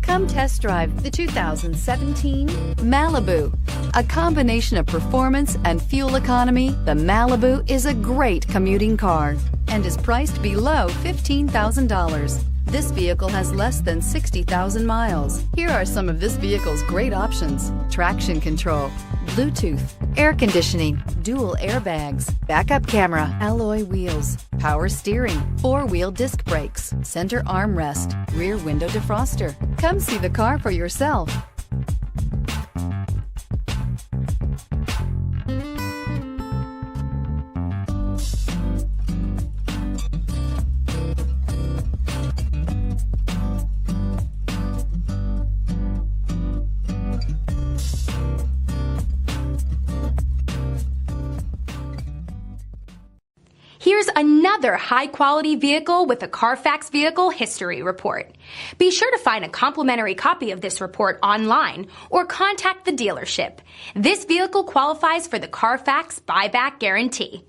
Come test drive the 2017 Malibu. A combination of performance and fuel economy, the Malibu is a great commuting car and is priced below $15,000. This vehicle has less than 60,000 miles. Here are some of this vehicle's great options: traction control, Bluetooth, air conditioning, dual airbags, backup camera, alloy wheels, power steering, four-wheel disc brakes, center armrest, rear window defroster. Come see the car for yourself. Here's another high-quality vehicle with a CARFAX Vehicle History Report. Be sure to find a complimentary copy of this report online or contact the dealership. This vehicle qualifies for the CARFAX Buyback Guarantee.